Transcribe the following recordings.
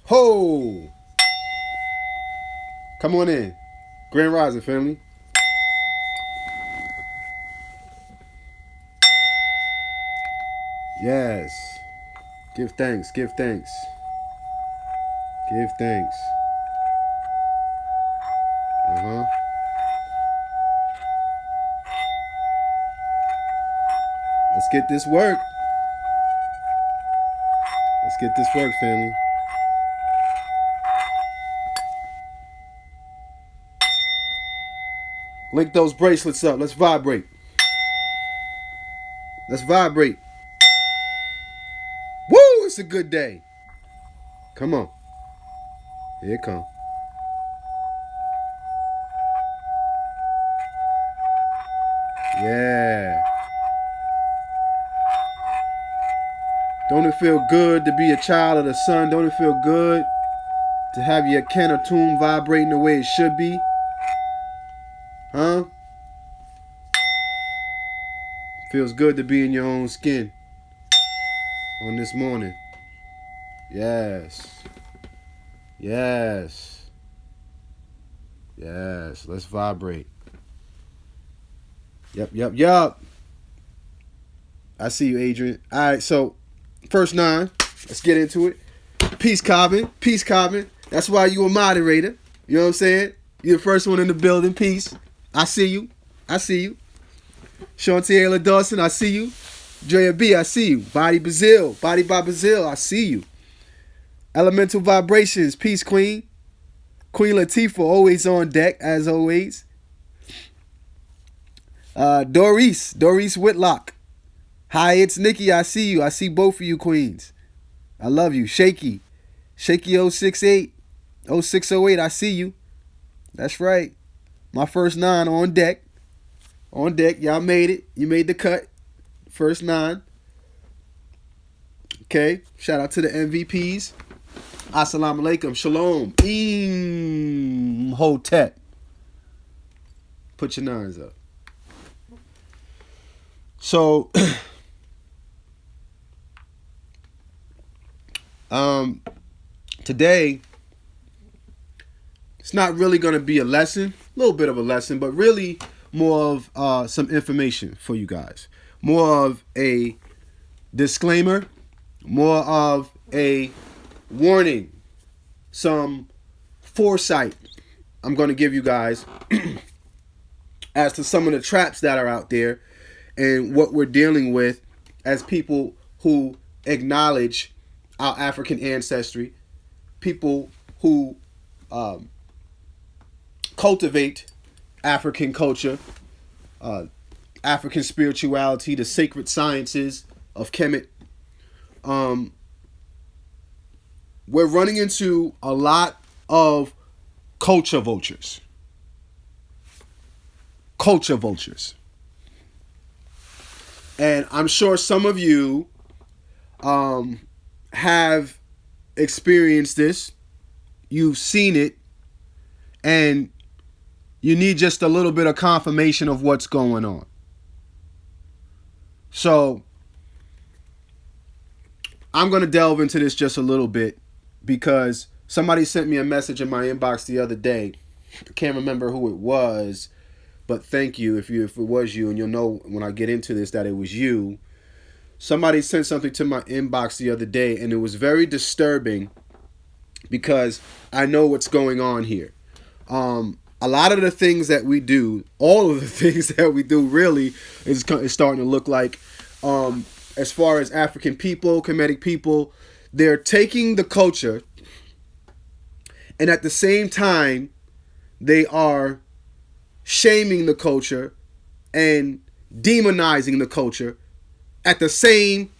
Ho! Come on in. Grand Rising, family. Yes. Give thanks. Give thanks. Give thanks. Uh-huh. Let's get this work. Let's get this work, family. Link those bracelets up. Let's vibrate. Let's vibrate. Woo! It's a good day. Come on. Here it come. Yeah. Don't it feel good to be a child of the sun? Don't it feel good to have your canna tune vibrating the way it should be? Huh? Feels good to be in your own skin on this morning. Yes. Yes. Yes. Let's vibrate. Yup. I see you, Adrian. All right, so first 9. Let's get into it. Peace, Cobbin. Peace, Cobbin. That's why you a moderator. You know what I'm saying? You're the first one in the building. Peace. I see you. Shantiela Dawson, I see you. Drea B, I see you. Body by Brazil, I see you. Elemental Vibrations, peace, Queen. Queen Latifah, always on deck, as always. Doris Whitlock. Hi, it's Nikki, I see you. I see both of you, Queens. I love you. Shaky 068, 0608, I see you. That's right. My first 9 on deck. On deck, y'all made it. You made the cut. First 9. Okay. Shout out to the MVPs. Assalamu alaikum. Shalom. Hotep. Put your 9s up. So, today, it's not really going to be a lesson. A little bit of a lesson, but really more of some information for you guys. More of a disclaimer. More of a warning. Some foresight I'm going to give you guys as to some of the traps that are out there and what we're dealing with as people who acknowledge our African ancestry. People who cultivate African culture, African spirituality, the sacred sciences of Kemet. We're running into a lot of culture vultures. Culture vultures. And I'm sure some of you have experienced this. You've seen it. And you need just a little bit of confirmation of what's going on. So, I'm going to delve into this just a little bit because somebody sent me a message in my inbox the other day. I can't remember who it was, but thank you if it was you, and you'll know when I get into this that it was you. Somebody sent something to my inbox the other day, and it was very disturbing because I know what's going on here. A lot of the things that we do, all of the things that we do really is starting to look like, as far as African people, Kemetic people, they're taking the culture and at the same time, they are shaming the culture and demonizing the culture at the same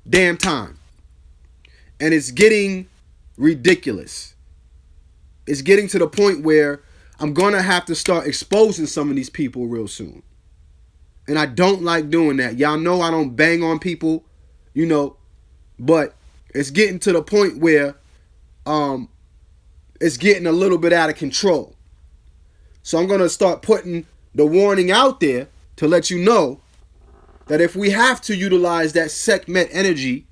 damn time. And it's getting ridiculous. It's getting to the point where I'm going to have to start exposing some of these people real soon. And I don't like doing that. Y'all know I don't bang on people, but it's getting to the point where it's getting a little bit out of control. So I'm going to start putting the warning out there to let you know that if we have to utilize that Sekhmet energy,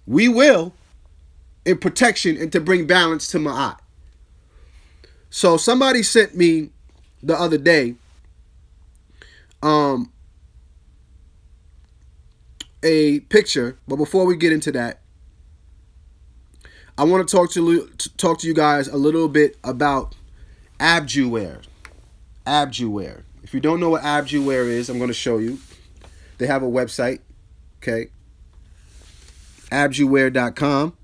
we will. and protection and to bring balance to my eye. So somebody sent me the other day a picture, but before we get into that, I want to talk to you guys a little bit about ABDJU. ABDJU. If you don't know what ABDJU is, I'm going to show you. They have a website, okay? ABDJU.com.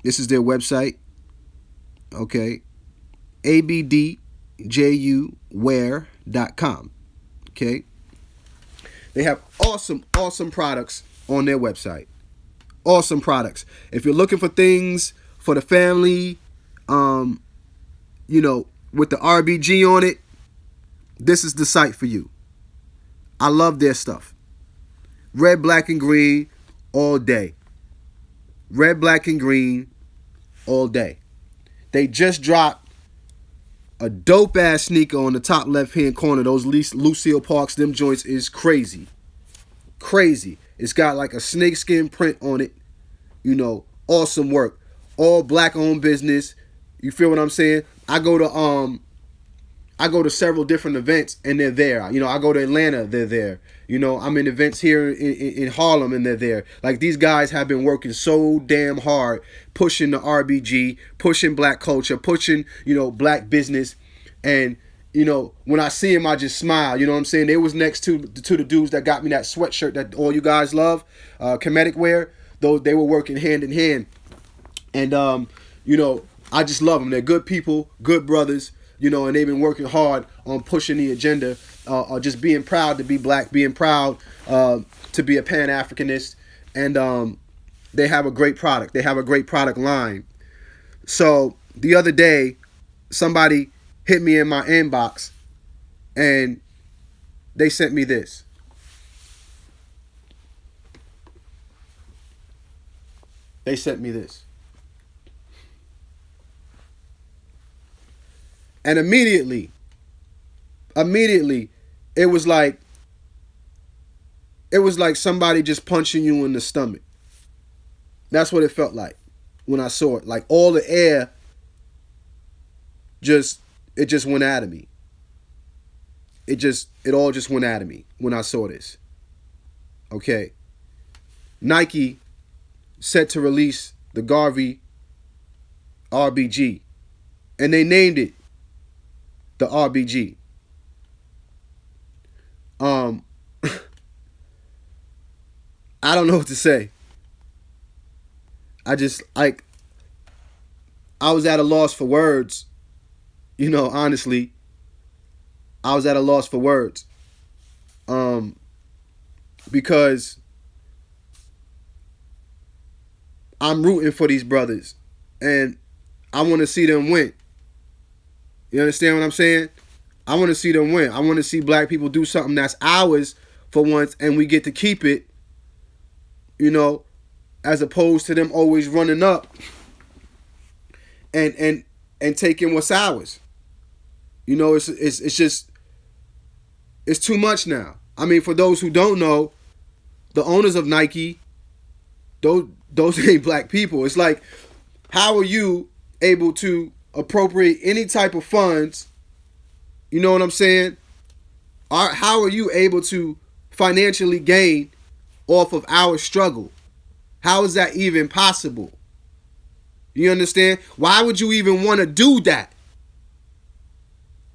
This is their website, okay? ABDJU.com, okay? They have awesome products on their website. Awesome products. If you're looking for things for the family, with the RBG on it, this is the site for you. I love their stuff. Red, black, and green all day. Red, black, and green all day. They just dropped a dope ass sneaker on the top left hand corner. Those Lucille Parks, them joints is crazy. Crazy. It's got like a snakeskin print on it. Awesome work. All black owned business. You feel what I'm saying? I go to several different events and they're there. I go to Atlanta, they're there. I'm in events here in Harlem and they're there. Like, these guys have been working so damn hard, pushing the RBG, pushing black culture, pushing, black business. And, when I see them, I just smile. You know what I'm saying? They was next to the dudes that got me that sweatshirt that all you guys love, Comedic Wear. Though they were working hand in hand. And, I just love them. They're good people, good brothers. And they've been working hard on pushing the agenda, just being proud to be black, being proud to be a Pan-Africanist. And they have a great product. They have a great product line. So the other day, somebody hit me in my inbox and they sent me this. They sent me this. And immediately, it was like somebody just punching you in the stomach. That's what it felt like when I saw it. Like, all the air just went out of me. It all just went out of me when I saw this. Okay. Nike set to release the Garvey RBG, and they named it the RBG. I don't know what to say. I was at a loss for words. Honestly, I was at a loss for words. Because I'm rooting for these brothers and I want to see them win. You understand what I'm saying? I want to see them win. I want to see black people do something that's ours for once and we get to keep it, as opposed to them always running up and taking what's ours. It's too much now. I mean, for those who don't know, the owners of Nike, those ain't black people. It's like, how are you able to appropriate any type of funds? You know what I'm saying? How are you able to financially gain off of our struggle? How is that even possible? You understand? Why would you even want to do that?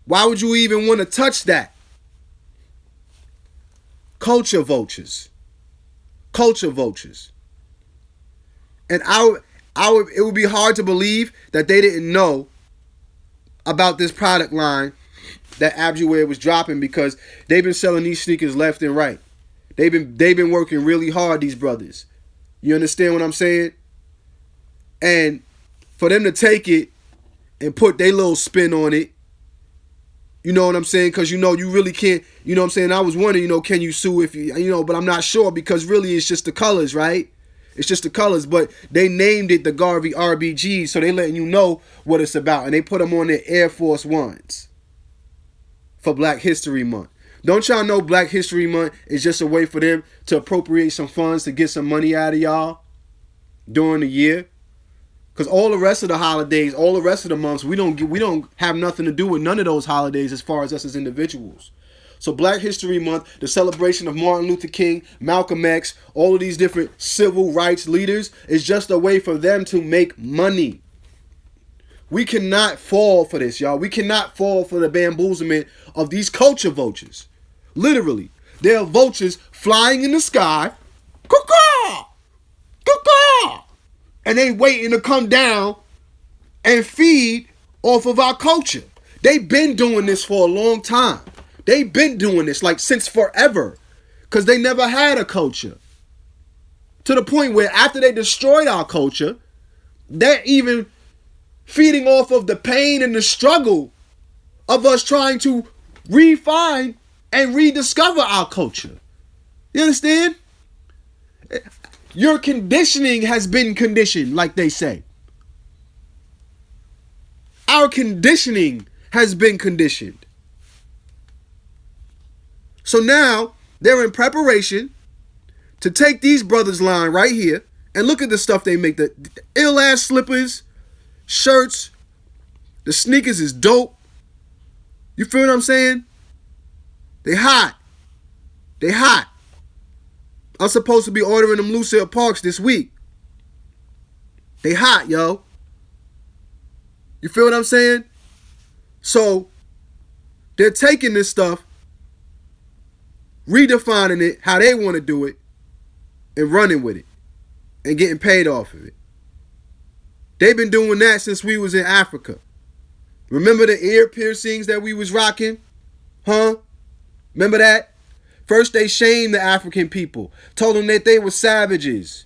Why would you even want to touch that? Culture vultures. Culture vultures. And it would be hard to believe that they didn't know about this product line that ABDJU was dropping, because they've been selling these sneakers left and right. They've been working really hard, these brothers. You understand what I'm saying? And for them to take it and put their little spin on it, you know what I'm saying? Because, you really can't, you know what I'm saying? I was wondering, can you sue if you, but I'm not sure, because really it's just the colors, right? It's just the colors, but they named it the Garvey RBG, so they letting you know what it's about. And they put them on their Air Force Ones for Black History Month. Don't y'all know Black History Month is just a way for them to appropriate some funds to get some money out of y'all during the year? Because all the rest of the holidays, all the rest of the months, we don't have nothing to do with none of those holidays as far as us as individuals. So Black History Month, the celebration of Martin Luther King, Malcolm X, all of these different civil rights leaders is just a way for them to make money. We cannot fall for this, y'all. We cannot fall for the bamboozlement of these culture vultures. Literally, they are vultures flying in the sky. Caw-caw! Caw-caw! And they waiting to come down and feed off of our culture. They've been doing this for a long time. They've been doing this like since forever. Because they never had a culture. To the point where after they destroyed our culture, they're even feeding off of the pain and the struggle of us trying to refine and rediscover our culture. You understand? Your conditioning has been conditioned, like they say. Our conditioning has been conditioned. So now they're in preparation to take these brothers' line right here and look at the stuff they make. The ill-ass slippers, shirts, the sneakers is dope. You feel what I'm saying? They hot. They hot. I'm supposed to be ordering them Lucille Parks this week. They hot, yo. You feel what I'm saying? So they're taking this stuff, redefining it how they want to do it, and running with it and getting paid off of it. They've been doing that since we was in Africa. Remember the ear piercings that we was rocking? Huh? Remember that? First they shamed the African people. Told them that they were savages.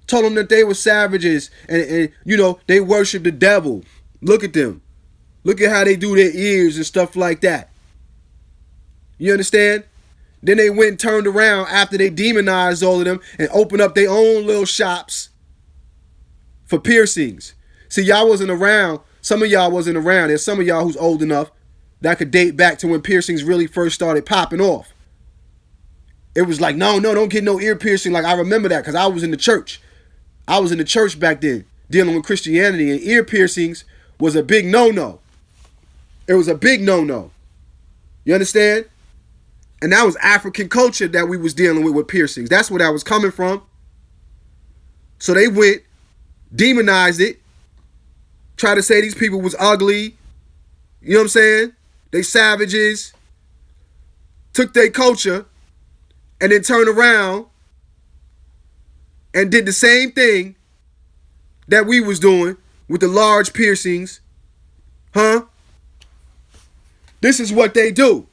Told them that they were savages. And you know, they worship the devil. Look at them. Look at how they do their ears and stuff like that. You understand? Then they went and turned around after they demonized all of them and opened up their own little shops for piercings. See, y'all wasn't around. Some of y'all wasn't around. There's some of y'all who's old enough that could date back to when piercings really first started popping off. It was like, no, don't get no ear piercing. Like, I remember that because I was in the church. I was in the church back then dealing with Christianity, and ear piercings was a big no-no. It was a big no-no. You understand? And that was African culture that we was dealing with piercings. That's where that was coming from. So they went, demonized it, tried to say these people was ugly. You know what I'm saying? They savages. Took their culture and then turned around and did the same thing that we was doing with the large piercings. Huh? This is what they do.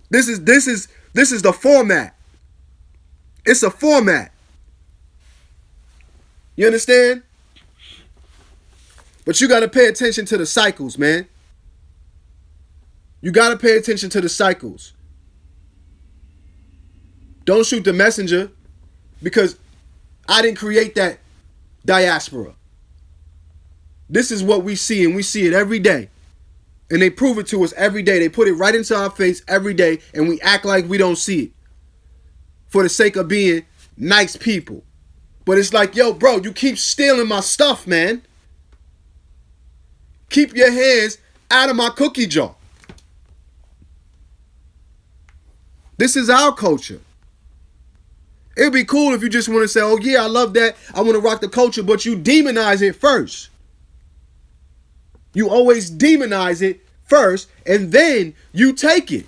This is the format. It's a format. You understand? But you got to pay attention to the cycles, man. You got to pay attention to the cycles. Don't shoot the messenger because I didn't create that diaspora. This is what we see, and we see it every day. And they prove it to us every day. They put it right into our face every day, and we act like we don't see it for the sake of being nice people. But it's like, yo, bro, you keep stealing my stuff, man. Keep your hands out of my cookie jar. This is our culture. It would be cool if you just want to say, oh, yeah, I love that. I want to rock the culture, but you demonize it first. You always demonize it first, and then you take it.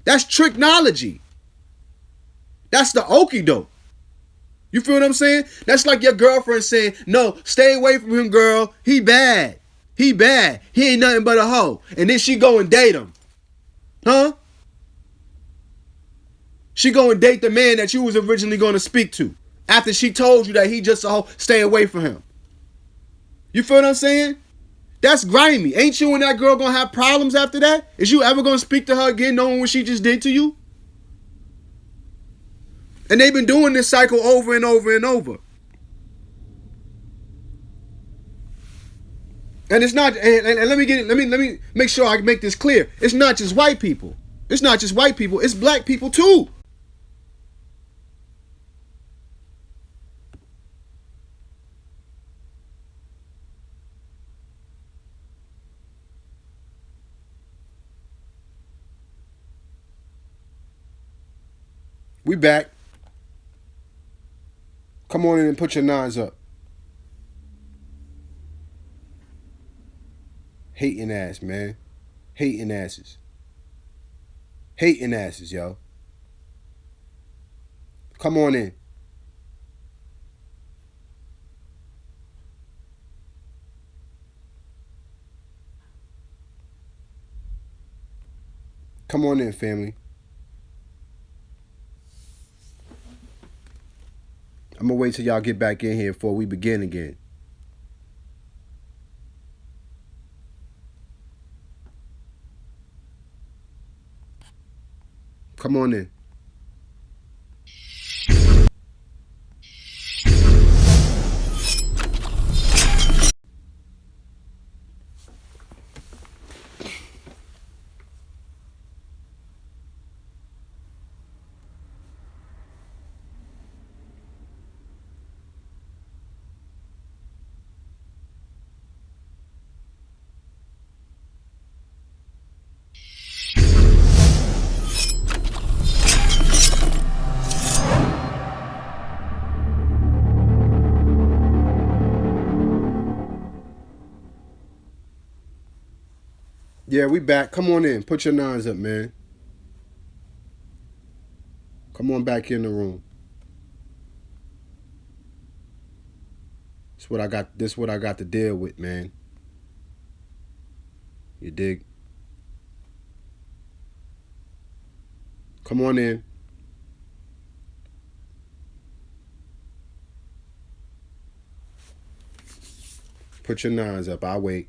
That's tricknology. That's the okie doke. You feel what I'm saying? That's like your girlfriend saying, no, stay away from him, girl. He bad. He bad. He ain't nothing but a hoe. And then she go and date him. Huh? She go and date the man that you was originally going to speak to after she told you that he just a hoe. Stay away from him. You feel what I'm saying? That's grimy. Ain't you and that girl going to have problems after that? Is you ever going to speak to her again knowing what she just did to you? And they've been doing this cycle over and over and over. And it's not, and let me make sure I make this clear. It's not just white people. It's not just white people. It's black people too. We back. Come on in and put your nines up. Hating ass, man. Hating asses. Hating asses, yo. Come on in. Come on in, family. I'm going to wait till y'all get back in here before we begin again. Come on in. Yeah, we back. Come on in. Put your nines up, man. Come on back in the room. This what I got to deal with, man. You dig? Come on in. Put your nines up. I'll wait.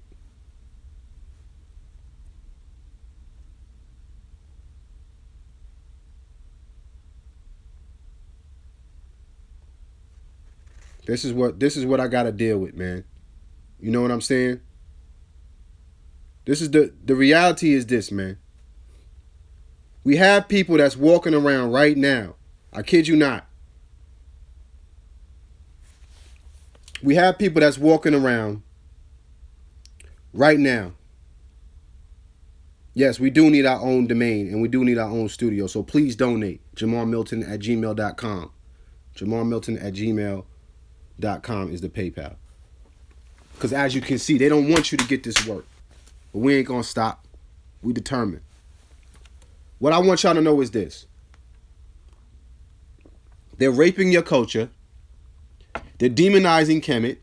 This is what I gotta deal with, man. You know what I'm saying? This is the reality is this, man. We have people that's walking around right now. I kid you not. We have people that's walking around right now. Yes, we do need our own domain and we do need our own studio. So please donate. JamarMilton@gmail.com. JamarMilton@gmail.com is the PayPal. Because as you can see, they don't want you to get this work. But we ain't going to stop. We determined. What I want y'all to know is this. They're raping your culture. They're demonizing Kemet.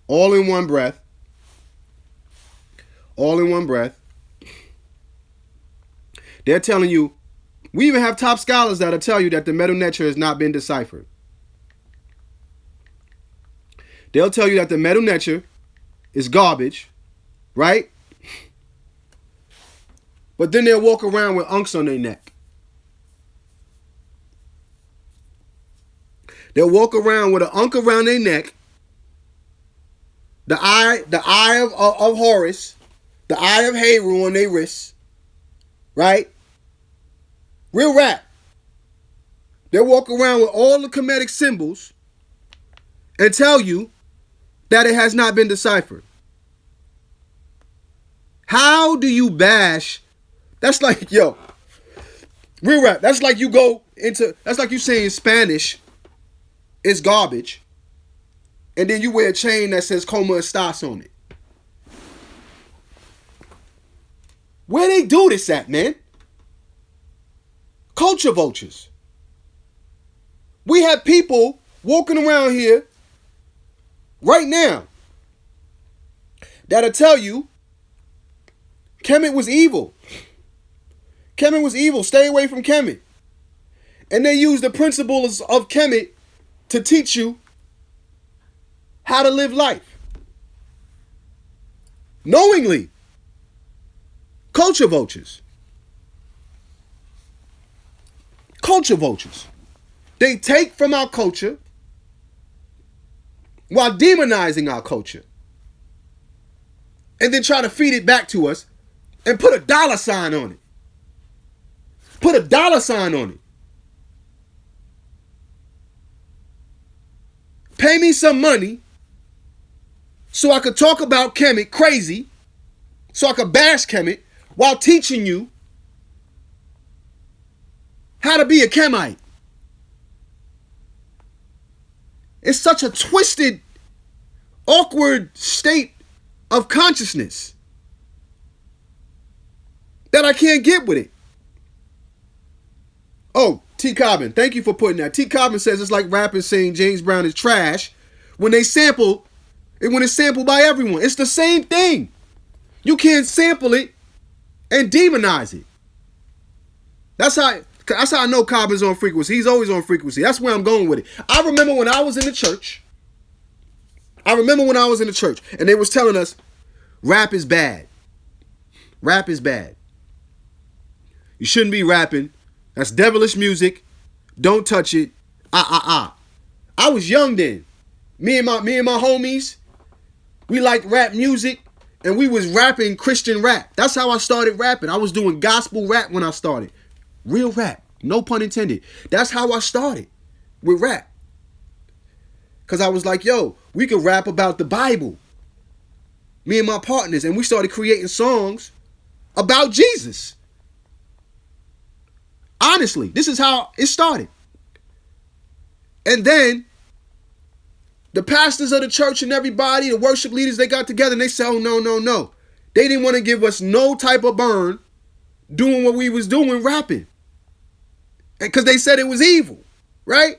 All in one breath. All in one breath. They're telling you, we even have top scholars that'll tell you that the Medu Neter has not been deciphered. They'll tell you that the Medu Neter is garbage, right? But then they'll walk around with unks on their neck. They'll walk around with an unk around their neck, the eye of Horus, the eye of Heru on their wrists, right? Real rap. They'll walk around with all the Kemetic symbols and tell you that it has not been deciphered. How do you bash? That's like, yo, real rap. That's like you saying Spanish is garbage, and then you wear a chain that says Coma Estas on it. Where they do this at, man? Culture vultures. We have people walking around here right now that'll tell you Kemet was evil. Kemet was evil. Stay away from Kemet. And they use the principles of Kemet to teach you how to live life. Knowingly. Culture vultures. Culture vultures. They take from our culture while demonizing our culture. And then try to feed it back to us and put a dollar sign on it. Put a dollar sign on it. Pay me some money so I could talk about Kemet crazy, so I could bash Kemet while teaching you how to be a Kemite. It's such a twisted, awkward state of consciousness that I can't get with it. Oh, T. Cobbin, thank you for putting that. T. Cobbin says it's like rappers saying James Brown is trash when it's sampled by everyone. It's the same thing. You can't sample it and demonize it. That's how I know Cobbin's on frequency. He's always on frequency. That's where I'm going with it. I remember when I was in the church and they was telling us rap is bad. Rap is bad. You shouldn't be rapping. That's devilish music. Don't touch it. I was young then. Me and my homies, we liked rap music and we was rapping Christian rap. That's how I started rapping. I was doing gospel rap when I started. Real rap. No pun intended. That's how I started with rap. Because I was like, yo, we could rap about the Bible. Me and my partners. And we started creating songs about Jesus. Honestly, this is how it started. And then the pastors of the church and everybody, the worship leaders, they got together and they said, oh, no. They didn't want to give us no type of burn doing what we was doing, rapping. Because they said it was evil, right?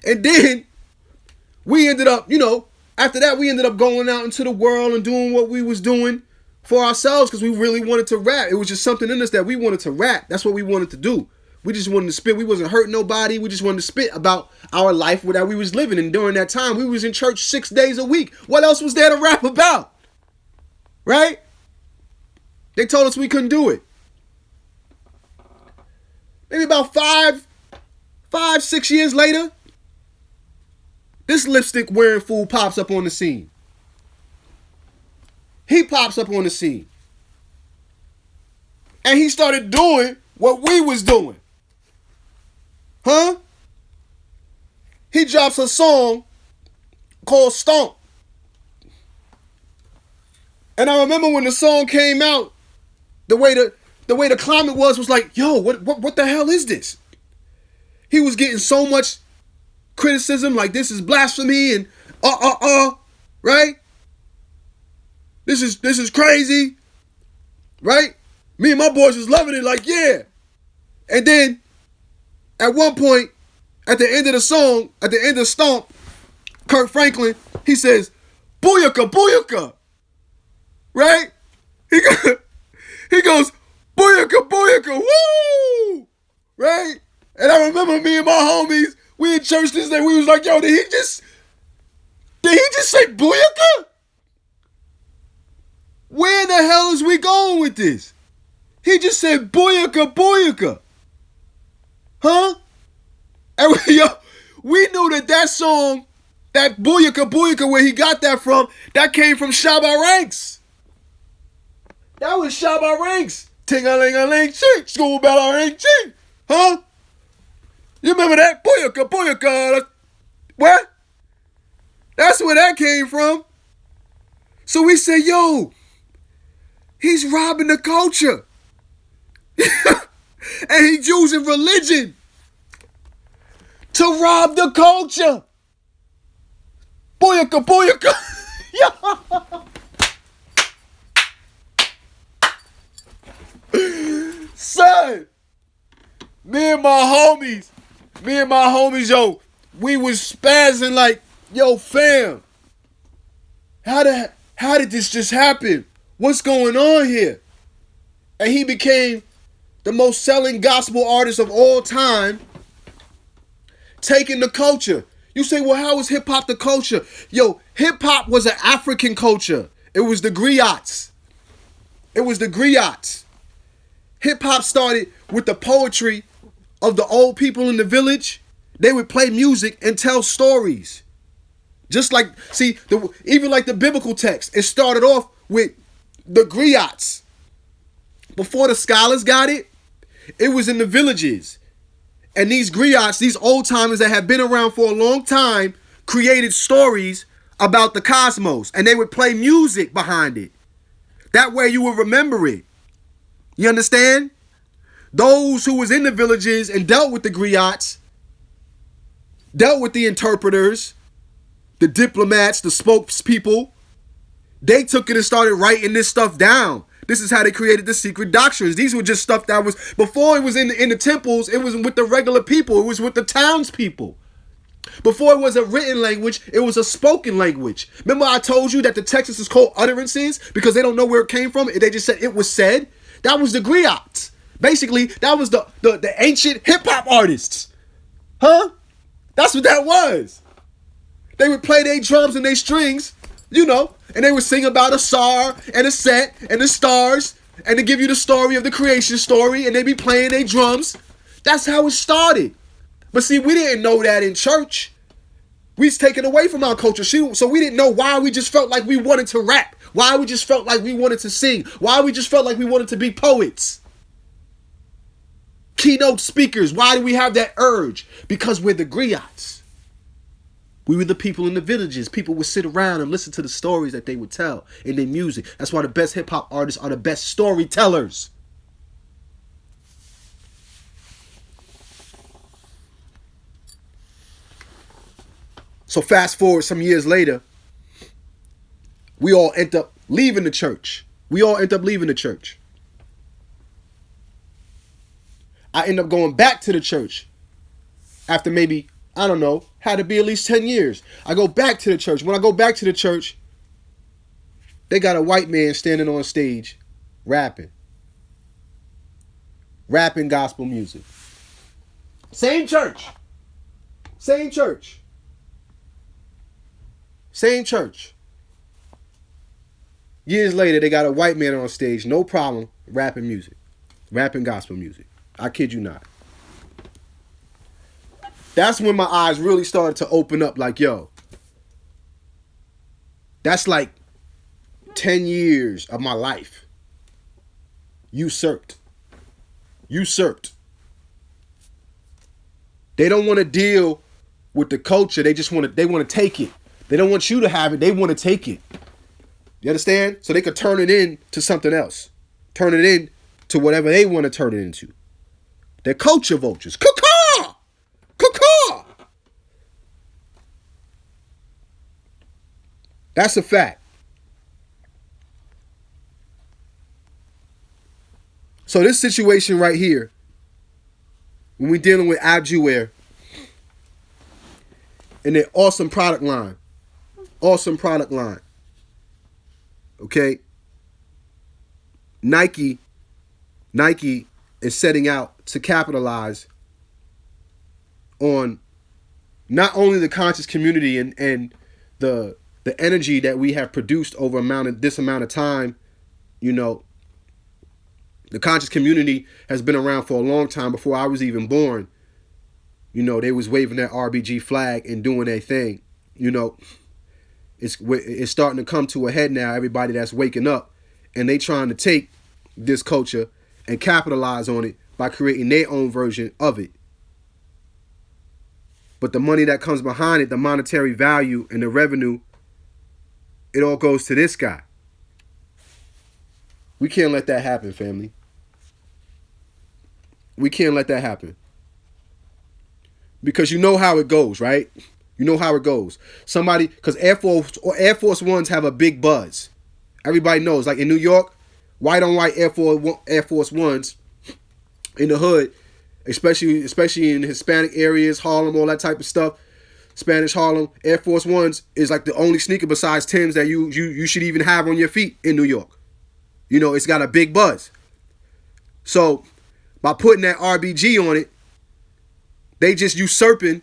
And then we ended up, after that, we ended up going out into the world and doing what we was doing for ourselves because we really wanted to rap. It was just something in us that we wanted to rap. That's what we wanted to do. We just wanted to spit. We wasn't hurting nobody. We just wanted to spit about our life that we was living. And during that time, we was in church 6 days a week. What else was there to rap about? Right? They told us we couldn't do it. Maybe about 6 years later, this lipstick wearing fool pops up on the scene. He pops up on the scene. And he started doing what we was doing. Huh? He drops a song called Stomp. And I remember when the song came out, the way the climate was like, yo, what the hell is this? He was getting so much criticism, like this is blasphemy and right? This is crazy, right? Me and my boys was loving it, like, yeah. And then, at one point, at the end of the song, at the end of Stomp, Kirk Franklin, he says, booyaka, booyaka, right? He goes, booyaka, booyaka, woo, right? And I remember me and my homies, we in church this day, we was like, yo, did he just say booyaka? Where the hell is we going with this? He just said booyaka, booyaka. Huh? And we knew that song, that booyaka, booyaka, where he got that from, that came from Shabba Ranks. That was Shabba Ranks. Ting-a-ling-a-ling, ching, school bell ring, ching. Huh? You remember that? Booyaka, booyaka. What? That's where that came from. So we said, yo, he's robbing the culture. And he's using religion to rob the culture. Booyaka, booyaka. Son, me and my homies, yo, we was spazzing like, yo, fam, how did this just happen? What's going on here? And he became the most selling gospel artist of all time, taking the culture. You say, well, how is hip-hop the culture? Yo, hip-hop was an African culture. It was the griots. Hip-hop started with the poetry of the old people in the village. They would play music and tell stories. Just like, even like the biblical text, it started off with the griots. Before the scholars got it, it was in the villages. And these griots, these old timers that have been around for a long time, created stories about the cosmos. And they would play music behind it. That way you would remember it. You understand? Those who was in the villages and dealt with the griots, dealt with the interpreters, the diplomats, the spokespeople, they took it and started writing this stuff down. This is how they created the secret doctrines. These were just stuff that was, before it was in the temples, it was with the regular people. It was with the townspeople. Before it was a written language, it was a spoken language. Remember I told you that the Texas is called utterances because they don't know where it came from? They just said it was said. That was the griots. Basically, that was the ancient hip-hop artists. Huh? That's what that was. They would play their drums and their strings, you know, and they would sing about a star and a set and the stars and to give you the story of the creation story, and they'd be playing their drums. That's how it started. But see, we didn't know that in church. We was taken away from our culture. So we didn't know why we just felt like we wanted to rap. Why we just felt like we wanted to sing. Why we just felt like we wanted to be poets. Keynote speakers. Why do we have that urge? Because we're the griots. We were the people in the villages. People would sit around and listen to the stories that they would tell in their music. That's why the best hip-hop artists are the best storytellers. So fast forward some years later, we all end up leaving the church. I end up going back to the church after maybe, I don't know, had to be at least 10 years. I go back to the church. When I go back to the church, they got a white man standing on stage rapping gospel music. Same church. Years later, they got a white man on stage, no problem, rapping gospel music. I kid you not. That's when my eyes really started to open up like, yo, that's like 10 years of my life. Usurped. They don't want to deal with the culture. They want to take it. They don't want you to have it. They want to take it. You understand? So they could turn it into something else. Turn it into whatever they want to turn it into. They're culture vultures. Caw-caw! Caw-caw! That's a fact. So this situation right here, when we're dealing with ABDJU and their awesome product line. Okay? Nike is setting out to capitalize on not only the conscious community and the energy that we have produced over this amount of time. You know, the conscious community has been around for a long time. Before I was even born, you know, they was waving that RBG flag and doing their thing. You know, it's starting to come to a head now. Everybody that's waking up, and they trying to take this culture and capitalize on it by creating their own version of it. But the money that comes behind it, the monetary value and the revenue, it all goes to this guy. We can't let that happen, family. We can't let that happen. Because you know how it goes, right? You know how it goes. Somebody, because Air Force Ones have a big buzz. Everybody knows. Like in New York, white on white Air Force Ones in the hood, especially in Hispanic areas, Harlem, all that type of stuff. Spanish Harlem, Air Force Ones is like the only sneaker besides Timbs that you should even have on your feet in New York. You know, it's got a big buzz. So by putting that RBG on it, they just usurping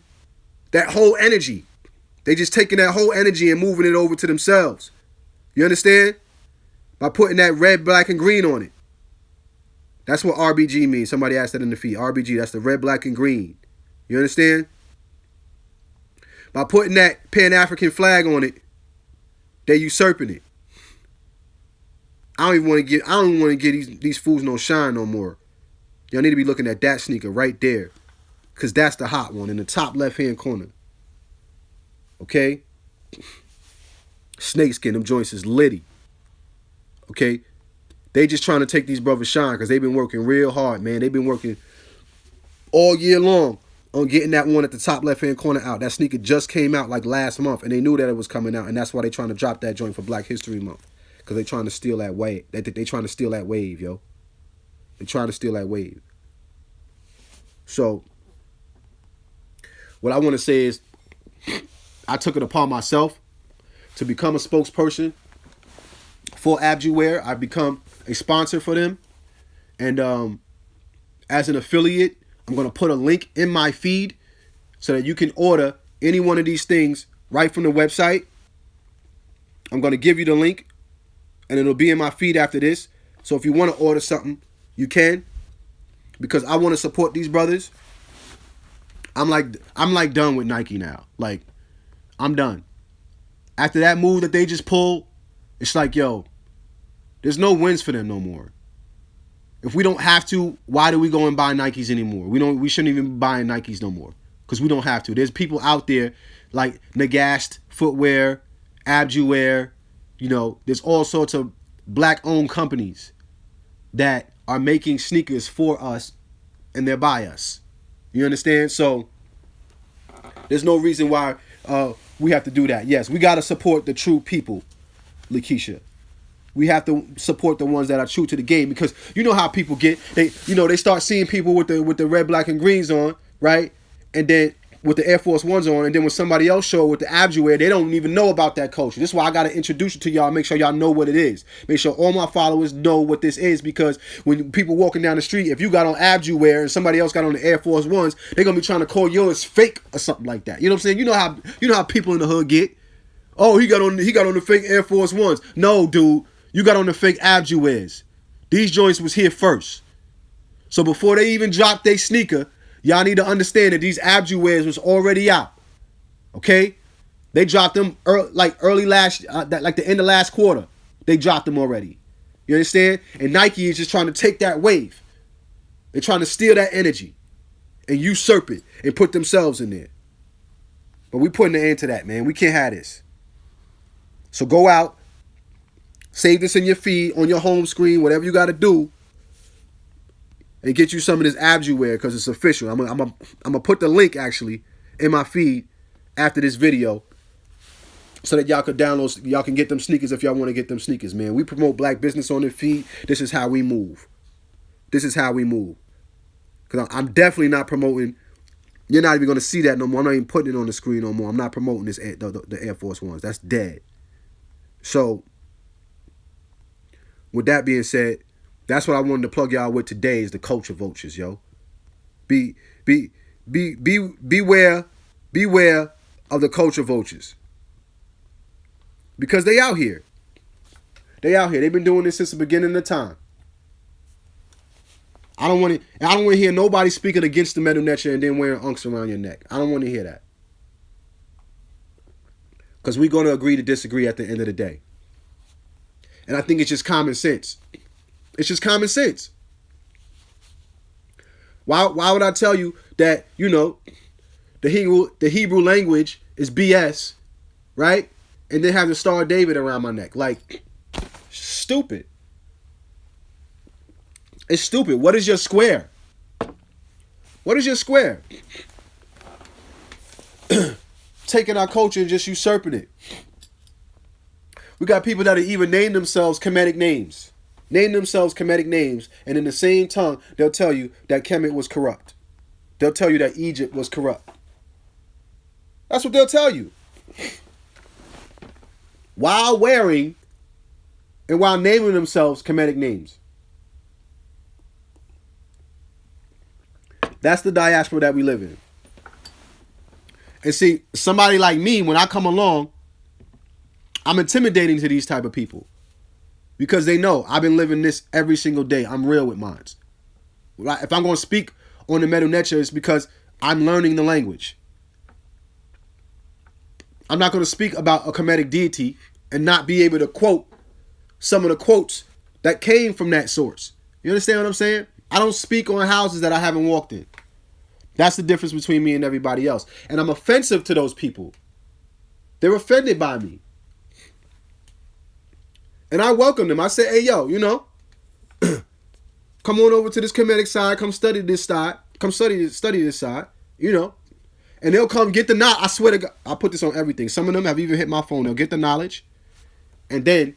that whole energy. They just taking that whole energy and moving it over to themselves. You understand? By putting that red, black, and green on it. That's what RBG means. Somebody asked that in the feed. RBG, that's the red, black, and green. You understand? By putting that Pan-African flag on it, they're usurping it. I don't even want to give these fools no shine no more. Y'all need to be looking at that sneaker right there. Because that's the hot one in the top left-hand corner. Okay? Snakeskin, them joints is litty. Okay? They just trying to take these brothers shine because they've been working real hard, man. They've been working all year long on getting that one at the top left-hand corner out. That sneaker just came out like last month, and they knew that it was coming out, and that's why they trying to drop that joint for Black History Month, because they trying to steal that wave. They trying to steal that wave, yo. They trying to steal that wave. So, what I want to say is, I took it upon myself to become a spokesperson for ABDJU Wear. I've become a sponsor for them, and as an affiliate, I'm going to put a link in my feed so that you can order any one of these things right from the website. I'm going to give you the link, and it'll be in my feed after this. So if you want to order something, you can, because I want to support these brothers. I'm like done with Nike now. Like, I'm done. After that move that they just pulled, it's like, yo, there's no wins for them no more. If we don't have to, why do we go and buy Nikes anymore? We shouldn't even be buying Nikes no more, because we don't have to. There's people out there like Nagast Footwear, ABDJU Wear, you know, there's all sorts of black-owned companies that are making sneakers for us, and they're by us. You understand? So there's no reason why we have to do that. Yes, we got to support the true people, Lakeisha. We have to support the ones that are true to the game, because you know how people get. They start seeing people with the red, black, and greens on, right? And then with the Air Force Ones on, and then when somebody else show with the ABDJU Wear, they don't even know about that culture. This is why I got to introduce it to y'all, make sure y'all know what it is. Make sure all my followers know what this is, because when people walking down the street, if you got on ABDJU Wear and somebody else got on the Air Force Ones, they're gonna be trying to call yours fake or something like that. You know what I'm saying? You know how people in the hood get. Oh, he got on the fake Air Force Ones. No, dude. You got on the fake ABDJU Wears. These joints was here first. So before they even dropped their sneaker, y'all need to understand that these ABDJU Wears was already out. Okay? They dropped them early last, like the end of last quarter. They dropped them already. You understand? And Nike is just trying to take that wave. They're trying to steal that energy and usurp it and put themselves in there. But we putting an end to that, man. We can't have this. So go out. Save this in your feed, on your home screen, whatever you got to do, and get you some of this ABDJU Wear, because it's official. I'm gonna put the link actually in my feed after this video, so that y'all could download, y'all can get them sneakers if y'all want to get them sneakers, man. We promote black business on the feed. This is how we move. This is how we move. Because I'm definitely not promoting. You're not even gonna see that no more. I'm not even putting it on the screen no more. I'm not promoting the Air Force Ones. That's dead. So, with that being said, that's what I wanted to plug y'all with today, is the culture vultures, yo. Beware of the culture vultures. Because they out here. They out here. They've been doing this since the beginning of time. I don't want to hear nobody speaking against the metal netcher and then wearing unks around your neck. I don't want to hear that. Because we're going to agree to disagree at the end of the day. And I think it's just common sense. It's just common sense. Why would I tell you that, you know, the Hebrew language is BS, right? And then have the Star of David around my neck. Like, stupid. It's stupid. What is your square? What is your square? Taking our culture and just usurping it. We got people that even name themselves Kemetic names. Name themselves Kemetic names, and in the same tongue, they'll tell you that Kemet was corrupt. They'll tell you that Egypt was corrupt. That's what they'll tell you. While wearing and while naming themselves Kemetic names. That's the diaspora that we live in. And see, somebody like me, when I come along, I'm intimidating to these type of people. Because they know I've been living this every single day. I'm real with mines. If I'm going to speak on the Metal Netcher, it's because I'm learning the language. I'm not going to speak about a Kemetic deity and not be able to quote some of the quotes that came from that source. You understand what I'm saying? I don't speak on houses that I haven't walked in. That's the difference between me and everybody else. And I'm offensive to those people. They're offended by me. And I welcome them. I say, hey, yo, you know, Come on over to this Kemetic side. Come study this side. Come study this side. You know. And they'll come get the knowledge. I swear to God, I put this on everything. Some of them have even hit my phone. They'll get the knowledge. And then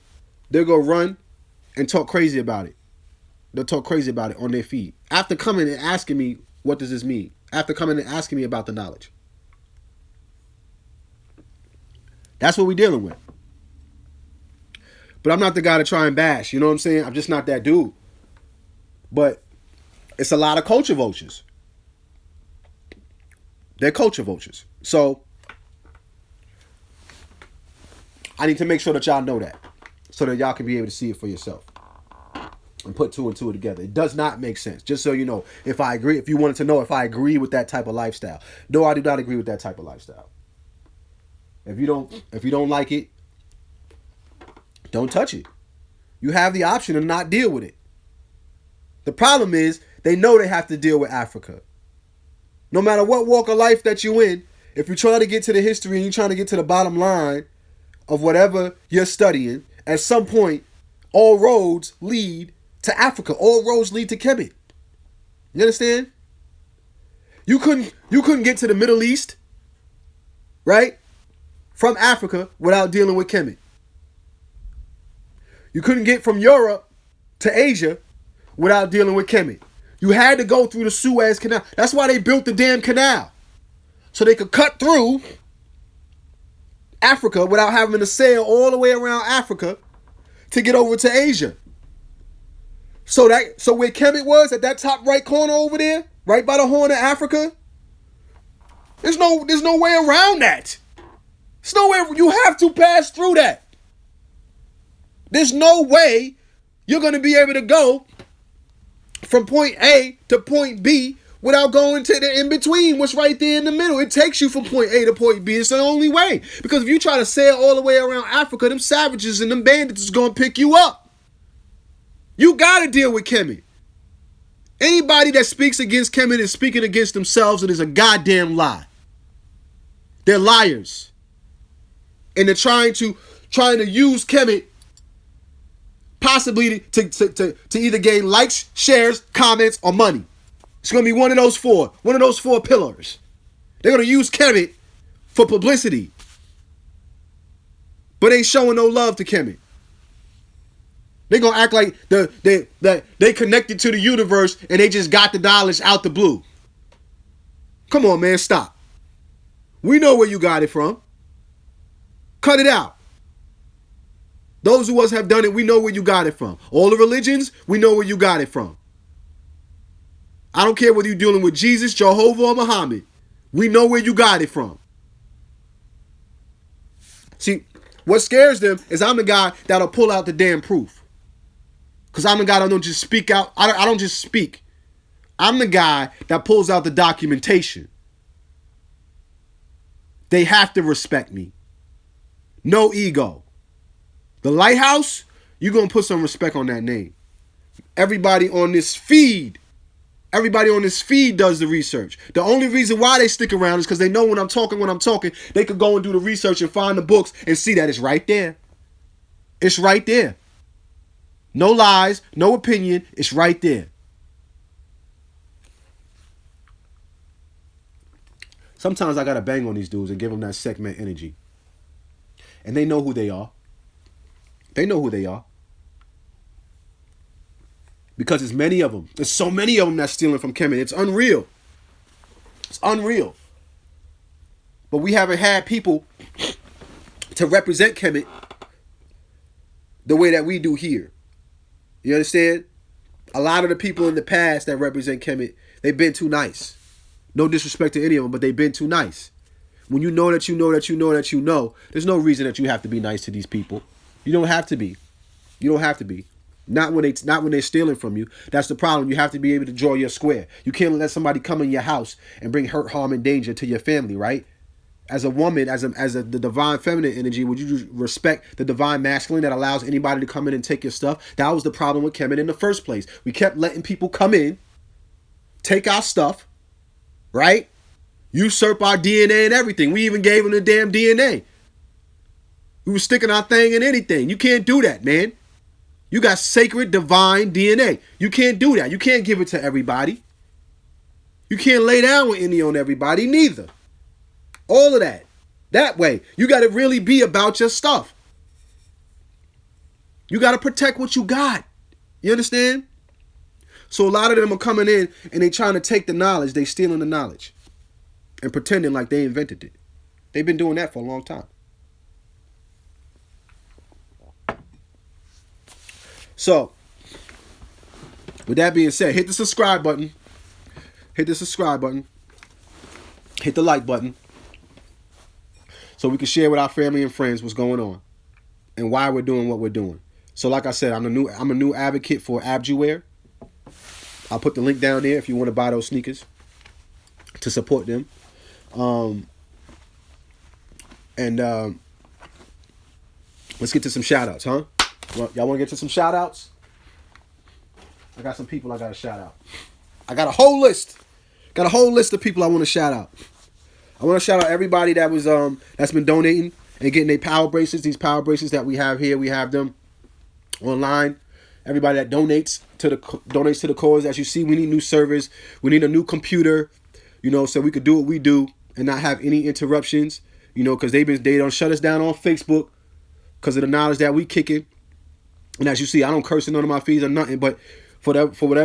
they'll go run and talk crazy about it. They'll talk crazy about it on their feed. After coming and asking me, what does this mean? After coming and asking me about the knowledge. That's what we're dealing with. But I'm not the guy to try and bash. You know what I'm saying? I'm just not that dude. But it's a lot of culture vultures. They're culture vultures. So I need to make sure that y'all know that. So that y'all can be able to see it for yourself. And put two and two together. It does not make sense. Just so you know, if you wanted to know if I agree with that type of lifestyle. No, I do not agree with that type of lifestyle. If you don't like it, don't touch it. You have the option to not deal with it. The problem is they know they have to deal with Africa. No matter what walk of life that you're in, if you're trying to get to the history and you're trying to get to the bottom line of whatever you're studying, at some point, all roads lead to Africa. All roads lead to Kemet. You understand? You couldn't get to the Middle East, right? From Africa without dealing with Kemet. You couldn't get from Europe to Asia without dealing with Kemet. You had to go through the Suez Canal. That's why they built the damn canal. So they could cut through Africa without having to sail all the way around Africa to get over to Asia. So where Kemet was, at that top right corner over there, right by the Horn of Africa, there's no way around that. There's no way. You have to pass through that. There's no way you're going to be able to go from point A to point B without going to the in-between, what's right there in the middle. It takes you from point A to point B. It's the only way. Because if you try to sail all the way around Africa, them savages and them bandits is going to pick you up. You got to deal with Kemet. Anybody that speaks against Kemet is speaking against themselves, and is a goddamn lie. They're liars. And they're trying to use Kemet possibly to either gain likes, shares, comments, or money. It's going to be one of those four pillars. They're going to use Kemet for publicity. But ain't showing no love to Kemet. They're going to act like they connected to the universe and they just got the knowledge out the blue. Come on, man, stop. We know where you got it from. Cut it out. Those of us have done it, we know where you got it from. All the religions, we know where you got it from. I don't care whether you're dealing with Jesus, Jehovah, or Muhammad. We know where you got it from. See, what scares them is I'm the guy that'll pull out the damn proof. Because I'm the guy that don't just speak out. I don't just speak. I'm the guy that pulls out the documentation. They have to respect me. No ego. The Lighthouse, you're going to put some respect on that name. Everybody on this feed does the research. The only reason why they stick around is because they know when I'm talking, they could go and do the research and find the books and see that it's right there. It's right there. No lies, no opinion. It's right there. Sometimes I got to bang on these dudes and give them that segment energy. And they know who they are. They know who they are. Because there's many of them. There's so many of them that's stealing from Kemet. It's unreal. It's unreal. But we haven't had people to represent Kemet the way that we do here. You understand? A lot of the people in the past that represent Kemet, they've been too nice. No disrespect to any of them, but they've been too nice. When you know that you know that you know that you know, there's no reason that you have to be nice to these people. You don't have to be. You don't have to be. Not when they're stealing from you. That's the problem. You have to be able to draw your square. You can't let somebody come in your house and bring hurt, harm, and danger to your family, right? As a woman, the divine feminine energy, would you respect the divine masculine that allows anybody to come in and take your stuff? That was the problem with Kemet in the first place. We kept letting people come in, take our stuff, right? Usurp our DNA and everything. We even gave them the damn DNA. We were sticking our thing in anything. You can't do that, man. You got sacred, divine DNA. You can't do that. You can't give it to everybody. You can't lay down with any on everybody neither. All of that. That way. You got to really be about your stuff. You got to protect what you got. You understand? So a lot of them are coming in and they trying to take the knowledge. They stealing the knowledge and pretending like they invented it. They've been doing that for a long time. So, with that being said, hit the subscribe button. Hit the subscribe button. Hit the like button. So we can share with our family and friends what's going on and why we're doing what we're doing. So like I said, I'm a new advocate for ABDJU. I'll put the link down there if you want to buy those sneakers to support them. Let's get to some shout outs, huh? Y'all want to get to some shout outs? I got some people I got to shout out. I got a whole list. Got a whole list of people I want to shout out. I want to shout out everybody that was that's been donating and getting their power bracelets. These power bracelets that we have here, we have them online. Everybody that donates to the cause. As you see, we need new servers. We need a new computer, so we could do what we do and not have any interruptions, because they don't shut us down on Facebook because of the knowledge that we kicking. And as you see, I don't curse in none of my feeds or nothing, but for whatever